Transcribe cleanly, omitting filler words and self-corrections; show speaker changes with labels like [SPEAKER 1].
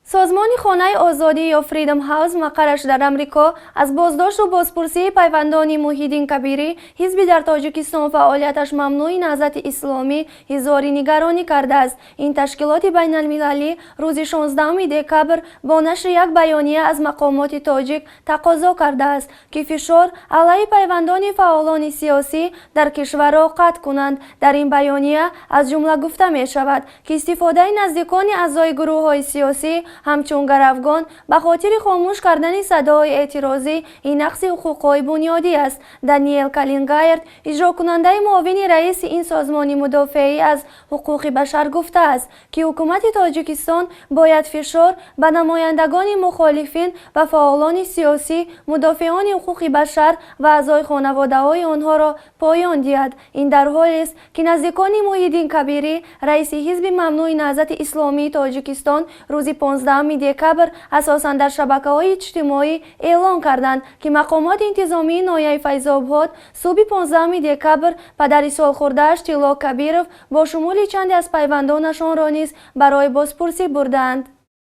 [SPEAKER 1] سازمان خانه آزادی یا فریدم هاوس مقرش در امریکا از بازداشت و بازپرسی پیوندان محیدین کبیری حزبی در تاجیکستان فعالیتش ممنوع نهضت اسلامی اظهار نگرانی کرده است. این تشکیلات بین المللی روز 16 دکبر با نشر یک بیانیه از مقامات تاجیک تقاضا کرده است که فشار علیه پیوندان فعالان سیاسی در کشور را قطع کنند. در این بیانیه از جمله گفته می شود که استفاده نزدیکان اعضای گروه های سیاسی همچون گروگان به خاطر خاموش کردن صدای اعتراضی این نقض حقوق‌های بنیادی است. دانیل کالینگایرد اجرا کننده معاون رئیس این سازمان مدافعی از حقوق بشر گفته است که حکومت تاجیکستان باید فشار به نمایندگان مخالفین و فعالان سیاسی، مدافعان حقوق بشر و اعضای خانواده‌های آنها را پایان دهد. این در حالی است که نزدیکان محیدین کبیری رئیس حزب ممنوع نهضت اسلامی تاجیکستان روز 15 دکبر اساساً در شبکه‌های اجتماعی اعلام کردند که مقامات انتظامی ناحیه فیض‌آباد صبح 15 دکبر پدر سالخورده‌اش طلا کبیروف با شمول چندی از پیوندانشان را نیز برای بازپرسی بردند.